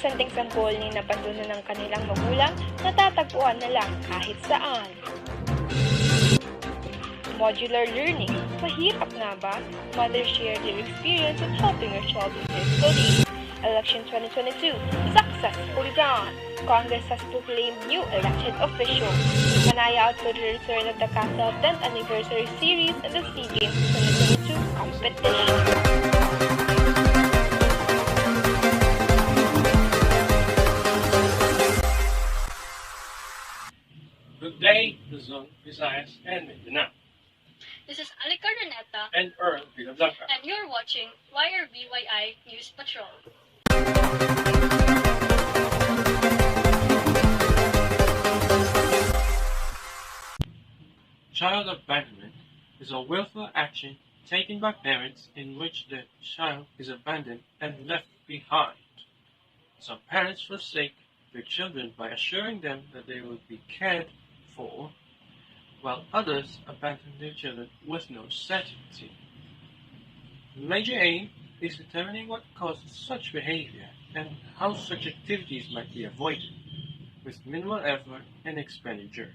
interesanteng sampol ni napandunan ng kanilang magulang, natatagpuan na lang kahit saan. Modular learning. Mahirap nga ba? Mothers share their experience in helping their child with their studies. Election 2022. Successfully done. Congress has proclaimed new elected officials. Manaya out for the return of the Castle 10th Anniversary Series in the SEA Games 2022 competition. Good day, Luzon, Visayas, and Mindanao. This is Alika Reneta And Earl Pinablanca. and you're watching YRBYI News Patrol. Child abandonment is a willful action taken by parents in which the child is abandoned and left behind. Some parents forsake their children by assuring them that they will be cared for, while others abandon their children with no certainty. The major aim is determining what causes such behavior and how such activities might be avoided with minimal effort and expenditure.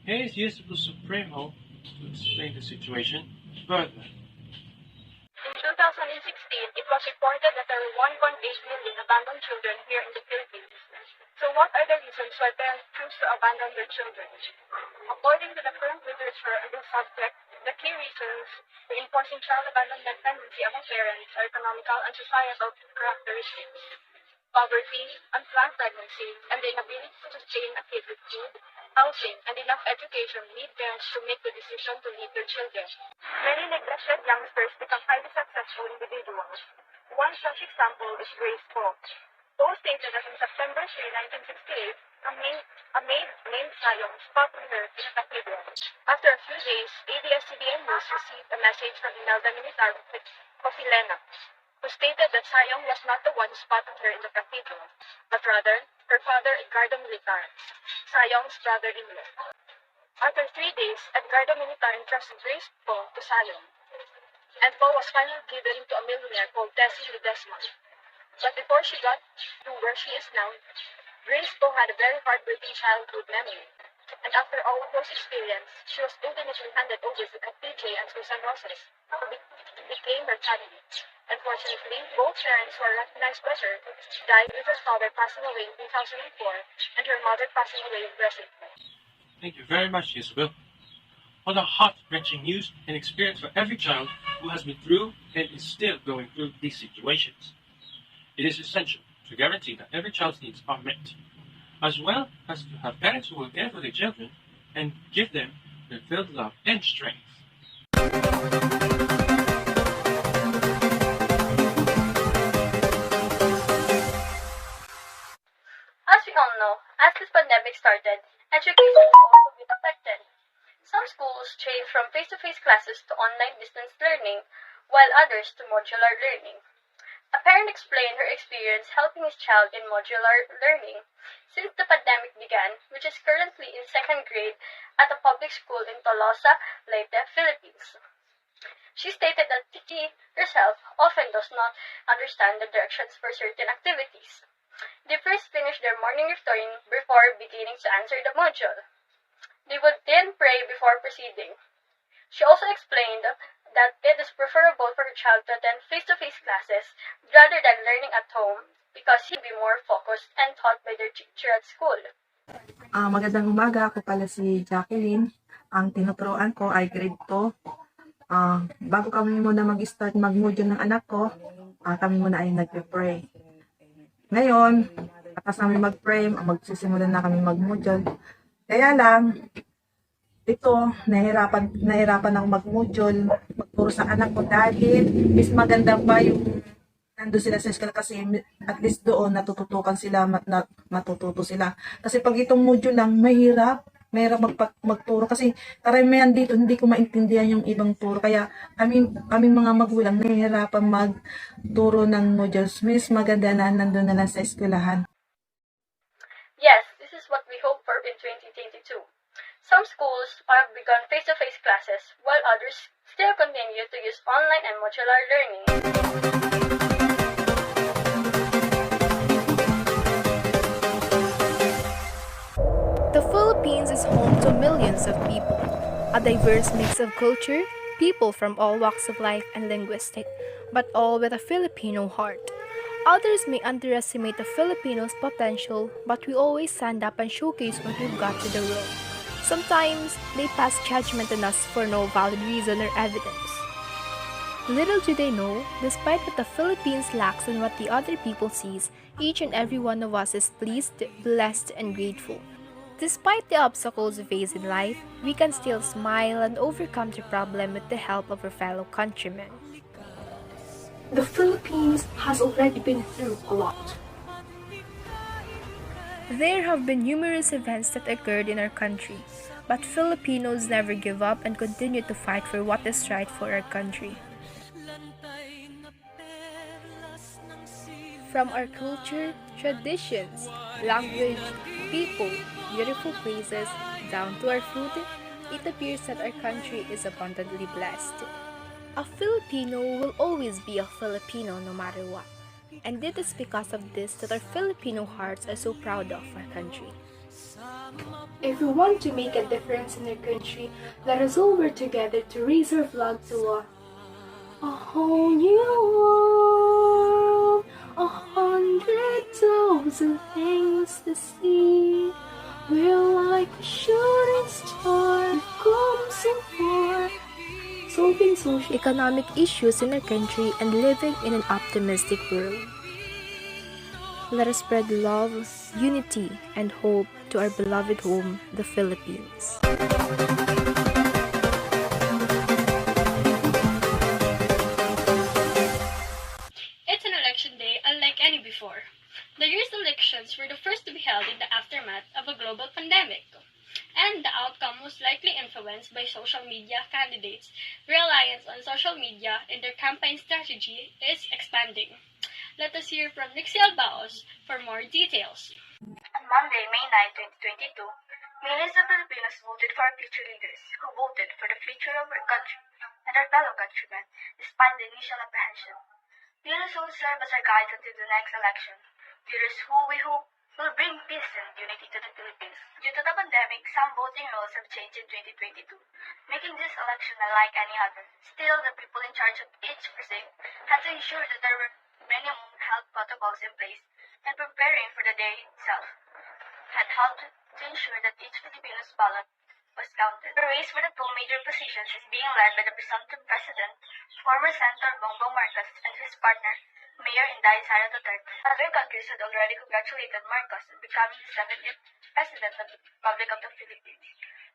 Here is Usable Supremo to explain the situation further. In 2016, it was reported that there were 1.8 million abandoned children here in the Philippines. So what are the reasons why parents choose to abandon their children? According to the current literature on this subject, the key reasons reinforcing child abandonment tendency among parents are economical and societal characteristics. Poverty, unplanned pregnancy, and the inability to sustain a kid with food, housing, and enough education lead parents to make the decision to leave their children. Many neglected youngsters become highly successful individuals. One such example is Grace Poe. Poe stated that on September 3, 1968, a maid named Sayong spotted her in a cathedral. After a few days, ABS-CBN News received a message from Imelda Militar Cofilena, who stated that Sayong was not the one who spotted her in the cathedral, but rather her father Edgardo Militar, Sayong's brother-in-law. After 3 days, Edgardo Militar entrusted Grace Poe to Sayong, and Poe was finally given to a millionaire called Tessie Ledesma. But before she got to where she is now, Grace Poe had a very heartbreaking childhood memory. And after all of those experiences, she was ultimately handed over to PJ and Susan Roses, who became her family. Unfortunately, both parents who were recognized by her died with her father passing away in 2004 and her mother passing away recently. Thank you very much, Isabel. What a heart-wrenching news and experience for every child who has been through and is still going through these situations. It is essential to guarantee that every child's needs are met, as well as to have parents who will care for their children and give them their filled love and strength. As we all know, as this pandemic started, education has also been affected. Some schools changed from face-to-face classes to online distance learning, while others to modular learning. A parent explained her experience helping his child in modular learning since the pandemic began, which is currently in 2nd grade at a public school in Tolosa, Leyte, Philippines. She stated that she herself often does not understand the directions for certain activities. They first finish their morning routine before beginning to answer the module. They would then pray before proceeding. She also explained that it is preferable for her child to attend face-to-face classes rather than learning at home because he'd be more focused and taught by their teacher at school. Magandang umaga, ako pala si Jacqueline. Ang tinuturoan ko ay grade 2. Bago kami muna mag-start mag-module ng anak ko, kami muna ay nagpe-pray. Ngayon, atas namin mag-pray, magsisimula na kami mag-module. Kaya lang, ito, nahirapan ako mag-module, magturo sa anak ko dahil is maganda pa yung nandun sila sa school kasi at least doon natututukan sila, matututo sila. Kasi pag itong module lang, mahirap magturo kasi karamihan dito hindi ko maintindihan yung ibang turo. Kaya kaming mga magulang nahihirapan magturo ng modules. Mas maganda na nandun na lang sa eskwelahan. Yes, this is what we hope for in 2022. Some schools have begun face-to-face classes, while others still continue to use online and modular learning. Philippines is home to millions of people, a diverse mix of culture, people from all walks of life and linguistic, but all with a Filipino heart. Others may underestimate the Filipinos' potential, but we always stand up and showcase what we've got to the world. Sometimes they pass judgment on us for no valid reason or evidence. Little do they know, despite what the Philippines lacks and what the other people sees, each and every one of us is pleased, blessed, and grateful. Despite the obstacles we face in life, we can still smile and overcome the problem with the help of our fellow countrymen. The Philippines has already been through a lot. There have been numerous events that occurred in our country, but Filipinos never give up and continue to fight for what is right for our country. From our culture, traditions, language, people, beautiful places, down to our food, it appears that our country is abundantly blessed. A Filipino will always be a Filipino no matter what. And it is because of this that our Filipino hearts are so proud of our country. If we want to make a difference in our country, let us all work together to raise our flag to a whole new world, 100,000 things to see. We're like a shooting star, we've come so far, solving social Economic issues in our country and living in an optimistic world. Let us spread love, unity, and hope to our beloved home, the Philippines. It's an election day unlike any before. The year's elections were the first to be held in the aftermath of a global pandemic, and the outcome was likely influenced by social media candidates. Reliance on social media in their campaign strategy is expanding. Let us hear from Nixie Albaos for more details. On Monday, May 9, 2022, millions of Filipinos voted for our future leaders who voted for the future of our country and our fellow countrymen despite the initial apprehension. Leaders who will serve as our guides until the next election. Leaders who we hope will bring peace and unity to the Philippines. Due to the pandemic, some voting rules have changed in 2022, making this election unlike any other. Still, the people in charge of each precinct had to ensure that there were minimum health protocols in place, and preparing for the day itself had helped to ensure that each Filipino's ballot was counted. The race for the two major positions is being led by the presumptive president, former Senator Bongbong Marcos, and his partner, Mayor Inday Sara Duterte. Other countries had already congratulated Marcos on becoming the 70th President of the Republic of the Philippines,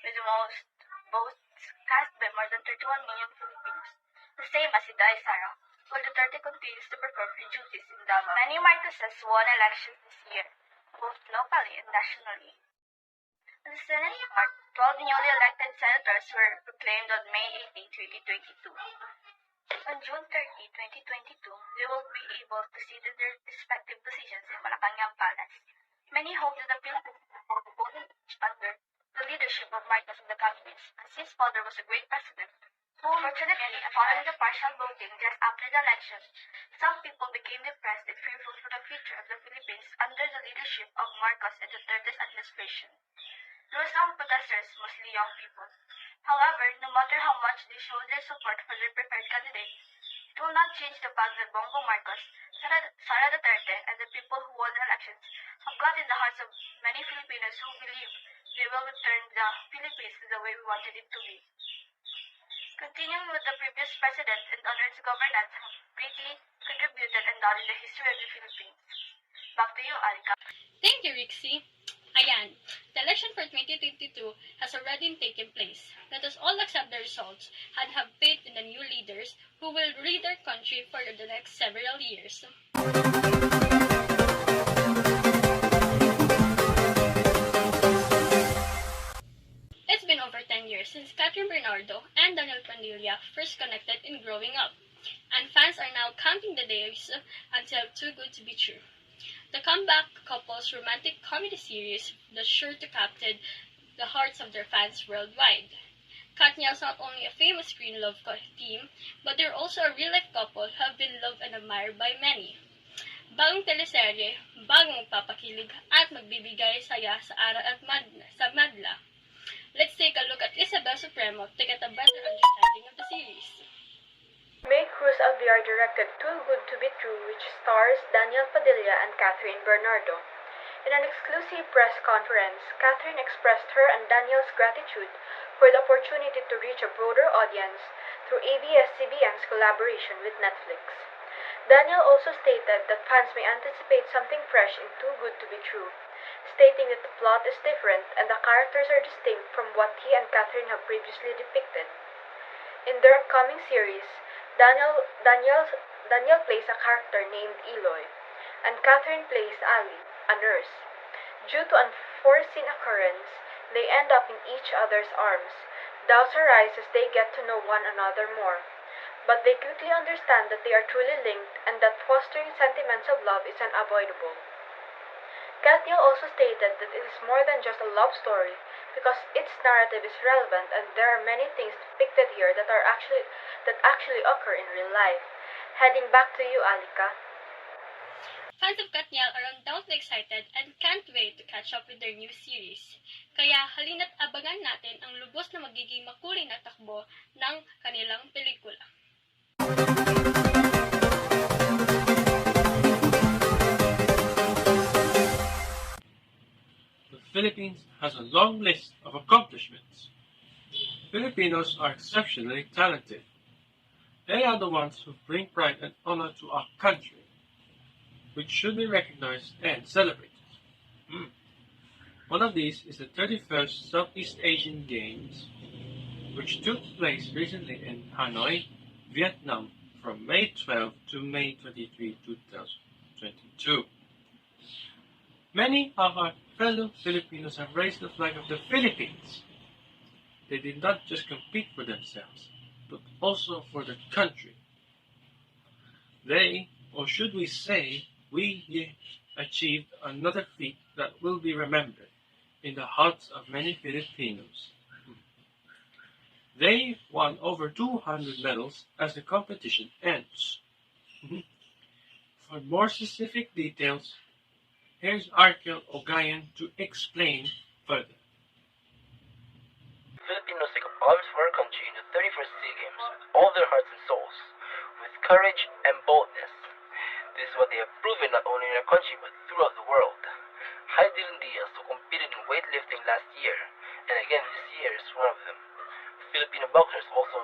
with the most votes cast by more than 31 million Filipinos, the same as Inday Sara, while Duterte continues to perform her duties in Davao. Many Marcoses won elections this year, both locally and nationally. On the Senate part, 12 newly elected senators were proclaimed on May 18, 2022. On June 30, 2022, they will be able to sit in their respective positions in Malacanang Palace. Many hope that the Philippines will be both under the leadership of Marcos and the communists, as his father was a great president. Unfortunately, following the partial voting just after the election, some people became depressed and fearful for the future of the Philippines under the leadership of Marcos and Duterte's administration. There were some protesters, mostly young people. However, no matter how much they showed their support for their preferred candidate, it will not change the fact that Bongbong Marcos, Sara Duterte, and the people who won the elections have got in the hearts of many Filipinos who believe they will return the Philippines to the way we wanted it to be. Continuing with the previous president and others' governance have greatly contributed and done in the history of the Philippines. Back to you, Alika. Thank you, Rixie. Ayan, the election for 2022 has already taken place. Let us all accept the results and have faith in the new leaders who will lead our country for the next several years. It's been over 10 years since Catherine Bernardo and Daniel Pandilla first connected in Growing Up, and fans are now counting the days until Too Good to Be True. The comeback couple's romantic comedy series that's sure to capture the hearts of their fans worldwide. Katnia is not only a famous screen love team, but they're also a real-life couple who have been loved and admired by many. Bagong teleserye, bagong magpapakilig at magbibigay saya sa aral at sa madla. Let's take a look at Isabel Supremo to get a better understanding of the series. May Cruz Alvear directed Too Good to Be True, which stars Daniel Padilla and Catherine Bernardo. In an exclusive press conference, Catherine expressed her and Daniel's gratitude for the opportunity to reach a broader audience through ABS-CBN's collaboration with Netflix. Daniel also stated that fans may anticipate something fresh in Too Good to Be True, stating that the plot is different and the characters are distinct from what he and Catherine have previously depicted. In their upcoming series, Daniel plays a character named Eloy, and Catherine plays Ali, a nurse. Due to unforeseen occurrence, they end up in each other's arms. Doubts arise as they get to know one another more, but they quickly understand that they are truly linked and that fostering sentiments of love is unavoidable. Katniel also stated that it is more than just a love story because its narrative is relevant and there are many things depicted here that actually occur in real life. Heading back to you, Alika. Fans of Katniel are undoubtedly excited and can't wait to catch up with their new series. Kaya halina't abangan natin ang lubos na magiging makulay na takbo ng kanilang pelikula. The Philippines has a long list of accomplishments. Filipinos are exceptionally talented. They are the ones who bring pride and honor to our country, which should be recognized and celebrated. One of these is the 31st Southeast Asian Games, which took place recently in Hanoi, Vietnam, from May 12 to May 23, 2022. Many of our fellow Filipinos have raised the flag of the Philippines. They did not just compete for themselves, but also for the country. They, or should we say, we achieved another feat that will be remembered in the hearts of many Filipinos. They won over 200 medals as the competition ends. For more specific details, here's Arkel Ogayan to explain further. Filipinos take up arms for our country in the 31st SEA Games with all their hearts and souls, with courage and boldness. This is what they have proven not only in our country but throughout the world. Heidelin Diaz, who competed in weightlifting last year, and again this year, is one of them. Filipino boxers also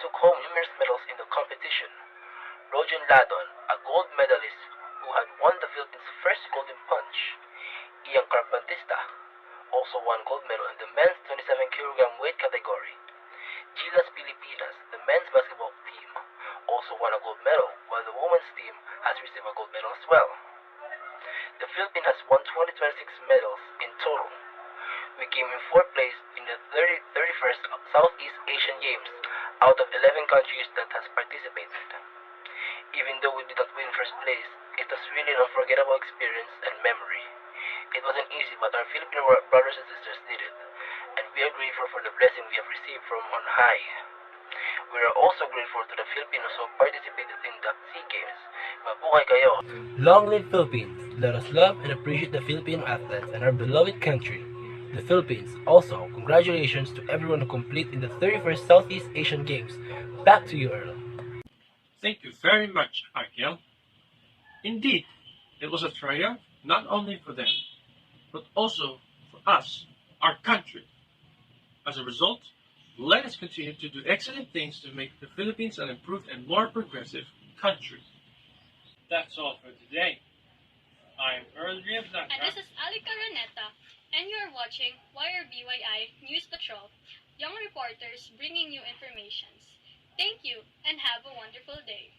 took home numerous medals in the competition. Rojan Ladon, a gold medalist who had won the Philippines' first golden punch. Ian Carpantista also won gold medal in the men's 27kg weight category. Gilas Pilipinas, the men's basketball team, also won a gold medal, while the women's team has received a gold medal as well. The Philippines has won 26 medals in total. We came in 4th place in the 31st Southeast Asian Games out of 11 countries that has participated. Even though we did not win first place, it was really an unforgettable experience and memory. It wasn't easy, but our Filipino brothers and sisters did it, and we are grateful for the blessing we have received from on high. We are also grateful to the Filipinos who participated in the SEA Games. Mabuhay kayo! Long live Philippines! Let us love and appreciate the Filipino athletes and our beloved country, the Philippines. Also, congratulations to everyone who completed in the 31st Southeast Asian Games. Back to you, Earl. Thank you very much, Arkel. Indeed, it was a triumph not only for them, but also for us, our country. As a result, let us continue to do excellent things to make the Philippines an improved and more progressive country. That's all for today. I'm Earl Riablanca. And this is Alika Raneta, and you are watching YRBYI News Patrol, young reporters bringing you informations. Thank you, and have a wonderful day.